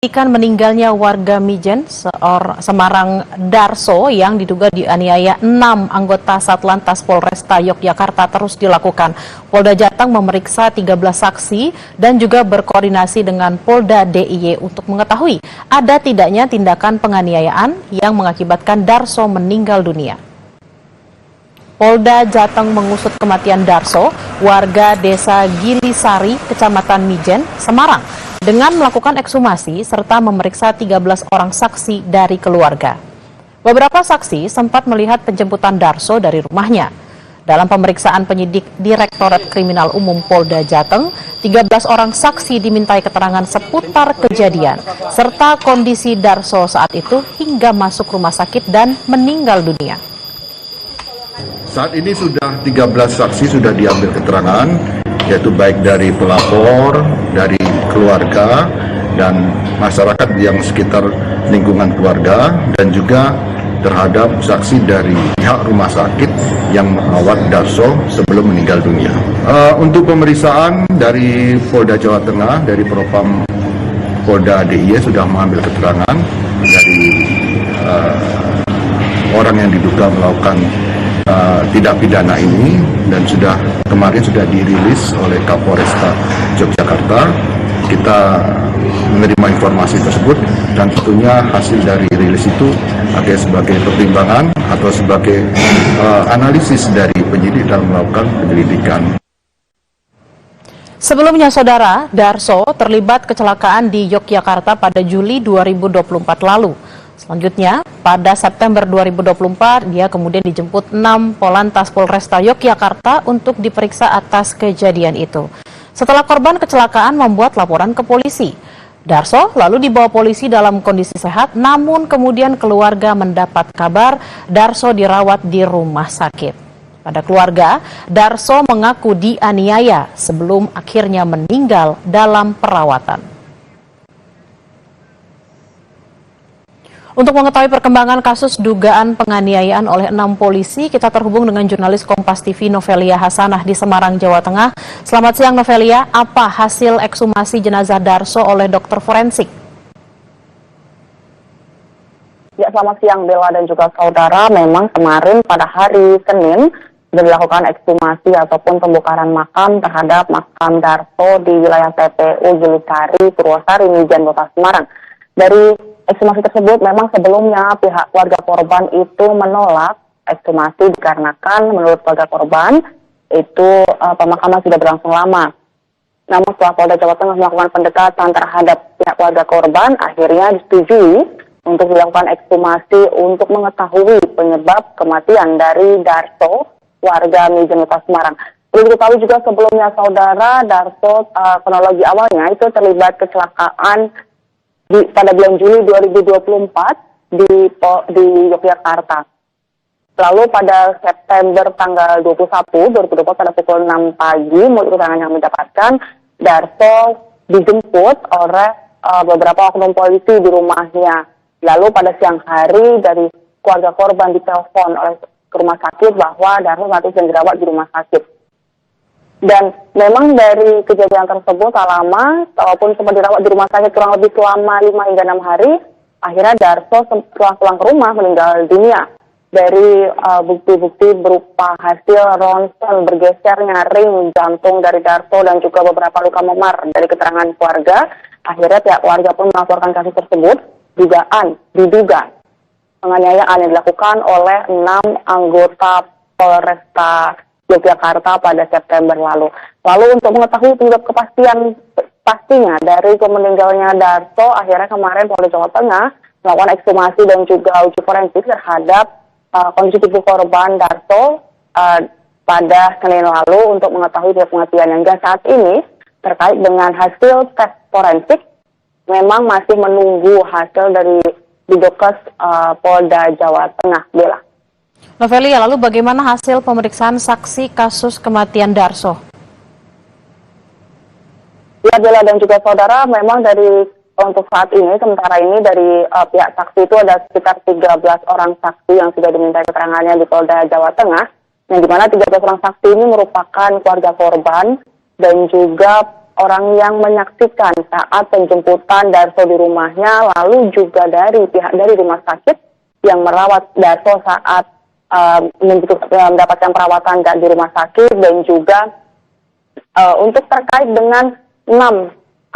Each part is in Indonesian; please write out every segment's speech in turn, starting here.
Ikan meninggalnya warga Mijen, Semarang Darso yang diduga dianiaya 6 anggota Satlantas Polresta Yogyakarta terus dilakukan. Polda Jateng memeriksa 13 saksi dan juga berkoordinasi dengan Polda DIY untuk mengetahui ada tidaknya tindakan penganiayaan yang mengakibatkan Darso meninggal dunia. Polda Jateng mengusut kematian Darso, warga desa Gilisari, Kecamatan Mijen, Semarang, dengan melakukan ekshumasi serta memeriksa 13 orang saksi dari keluarga. Beberapa saksi sempat melihat penjemputan Darso dari rumahnya. Dalam pemeriksaan penyidik Direktorat Kriminal Umum Polda Jateng, 13 orang saksi dimintai keterangan seputar kejadian serta kondisi Darso saat itu hingga masuk rumah sakit dan meninggal dunia. Saat ini sudah 13 saksi sudah diambil keterangan, yaitu baik dari pelapor, dari keluarga, dan masyarakat yang sekitar lingkungan keluarga, dan juga terhadap saksi dari pihak rumah sakit yang merawat Darso sebelum meninggal dunia. Untuk pemeriksaan dari Polda Jawa Tengah, dari Propam Polda DIY sudah mengambil keterangan dari orang yang diduga melakukan tindak pidana ini, dan kemarin sudah dirilis oleh Kapolresta Yogyakarta. Kita menerima informasi tersebut dan tentunya hasil dari rilis itu akan sebagai pertimbangan atau sebagai analisis dari penyidik dalam melakukan penyelidikan. Sebelumnya, Saudara, Darso terlibat kecelakaan di Yogyakarta pada Juli 2024 lalu. Selanjutnya, pada September 2024, dia kemudian dijemput 6 Polantas Polresta Yogyakarta untuk diperiksa atas kejadian itu. Setelah korban kecelakaan membuat laporan ke polisi, Darso lalu dibawa polisi dalam kondisi sehat, namun kemudian keluarga mendapat kabar Darso dirawat di rumah sakit. Pada keluarga, Darso mengaku dianiaya sebelum akhirnya meninggal dalam perawatan. Untuk mengetahui perkembangan kasus dugaan penganiayaan oleh 6 polisi, kita terhubung dengan jurnalis Kompas TV Novelia Hasanah di Semarang, Jawa Tengah. Selamat siang Novelia, apa hasil ekshumasi jenazah Darso oleh dokter forensik? Ya, selamat siang Bella dan juga saudara. Memang kemarin pada hari Senin sudah dilakukan ekshumasi ataupun pembongkaran makam terhadap makam Darso di wilayah TPU Gilisari, Purwosari, Mijen, Kota Semarang. Dari ekshumasi tersebut memang sebelumnya pihak keluarga korban itu menolak ekshumasi dikarenakan menurut keluarga korban itu pemakaman sudah berlangsung lama. Namun setelah Polda Jawa Tengah melakukan pendekatan terhadap pihak keluarga korban, akhirnya disetujui untuk dilakukan ekshumasi untuk mengetahui penyebab kematian dari Darso, warga Mijen, Kota Semarang. Perlu diketahui juga sebelumnya saudara, Darso kronologi awalnya itu terlibat kecelakaan pada bulan Juli 2024 di Yogyakarta. Lalu pada September tanggal 21, 2024 pada pukul 6 pagi, menurut keterangan yang mendapatkan, Darso dijemput oleh beberapa oknum polisi di rumahnya. Lalu pada siang hari dari keluarga korban ditelepon oleh ke rumah sakit bahwa Darso saat itu sedang dirawat di rumah sakit. Dan memang dari kejadian tersebut tak lama, walaupun sempat dirawat di rumah sakit kurang lebih selama 5 hingga 6 hari, akhirnya Darso setelah pulang ke rumah meninggal dunia. Dari bukti-bukti berupa hasil ronsen bergesernya ring jantung dari Darso dan juga beberapa luka memar dari keterangan keluarga, akhirnya pihak keluarga pun melaporkan kasus tersebut, diduga penganiayaan yang dilakukan oleh 6 anggota Polresta Yogyakarta pada September lalu. Lalu untuk mengetahui penyebab kepastian pastinya dari meninggalnya Darso, akhirnya kemarin Polda Jawa Tengah melakukan ekshumasi dan juga uji forensik terhadap kondisi tubuh korban Darso pada Senin lalu untuk mengetahui penyebab kematian. Hingga saat ini terkait dengan hasil tes forensik memang masih menunggu hasil dari Didokes Polda Jawa Tengah. Bella. Novelia, lalu bagaimana hasil pemeriksaan saksi kasus kematian Darso? Ya, Bella dan juga saudara, memang untuk saat ini, sementara ini dari pihak saksi itu ada sekitar 13 orang saksi yang sudah diminta keterangannya di Polda Jawa Tengah, yang dimana 13 orang saksi ini merupakan keluarga korban dan juga orang yang menyaksikan saat penjemputan Darso di rumahnya, lalu juga dari pihak dari rumah sakit yang merawat Darso saat mendapatkan perawatan di rumah sakit, dan juga untuk terkait dengan 6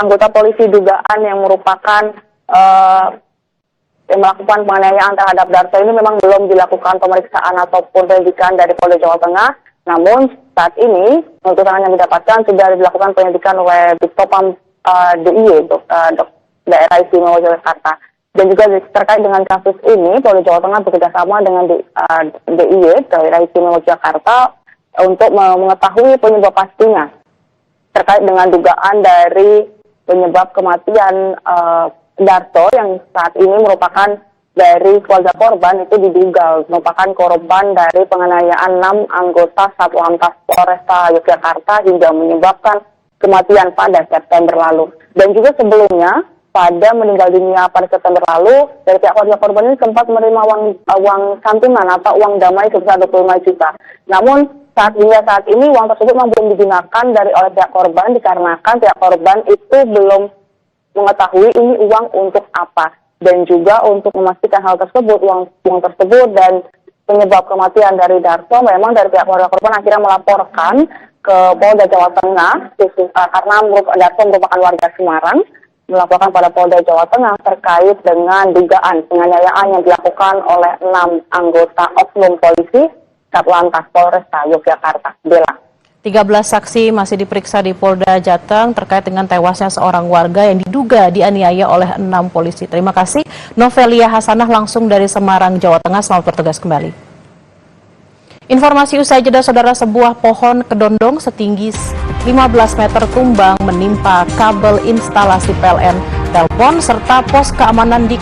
anggota polisi dugaan yang merupakan yang melakukan penganiayaan terhadap Darso ini memang belum dilakukan pemeriksaan ataupun penyidikan dari Polda Jawa Tengah. Namun saat ini keterangan yang didapatkan sudah dilakukan penyidikan oleh Ditpopam DIY Daerah Istimewa Yogyakarta. Dan juga terkait dengan kasus ini, Polda Jawa Tengah bekerjasama dengan DIY Daerah Istimewa Yogyakarta untuk mengetahui penyebab pastinya terkait dengan dugaan dari penyebab kematian Darso yang saat ini merupakan dari keluarga korban, itu diduga merupakan korban dari penganiayaan 6 anggota Satlantas Polresta Yogyakarta hingga menyebabkan kematian pada September lalu. Dan juga sebelumnya pada meninggal dunia pada September lalu, dari pihak keluarga korban ini sempat menerima uang santunan atau uang damai sebesar 25 juta. Namun hingga saat ini uang tersebut memang belum digunakan oleh pihak korban dikarenakan pihak korban itu belum mengetahui ini uang untuk apa, dan juga untuk memastikan hal tersebut, uang tersebut dan penyebab kematian dari Darso, memang dari pihak keluarga korban akhirnya melaporkan ke Polda Jawa Tengah karena Darso merupakan warga Semarang, melaporkan pada Polda Jawa Tengah terkait dengan dugaan penganiayaan yang dilakukan oleh 6 anggota oknum polisi Satlantas Polresta Yogyakarta. Bella. 13 saksi masih diperiksa di Polda Jateng terkait dengan tewasnya seorang warga yang diduga dianiaya oleh 6 polisi. Terima kasih Novelia Hasanah langsung dari Semarang, Jawa Tengah. Selamat bertugas kembali. Informasi usai jeda, saudara, sebuah pohon kedondong setinggi 15 meter tumbang menimpa kabel instalasi PLN, telepon serta pos keamanan di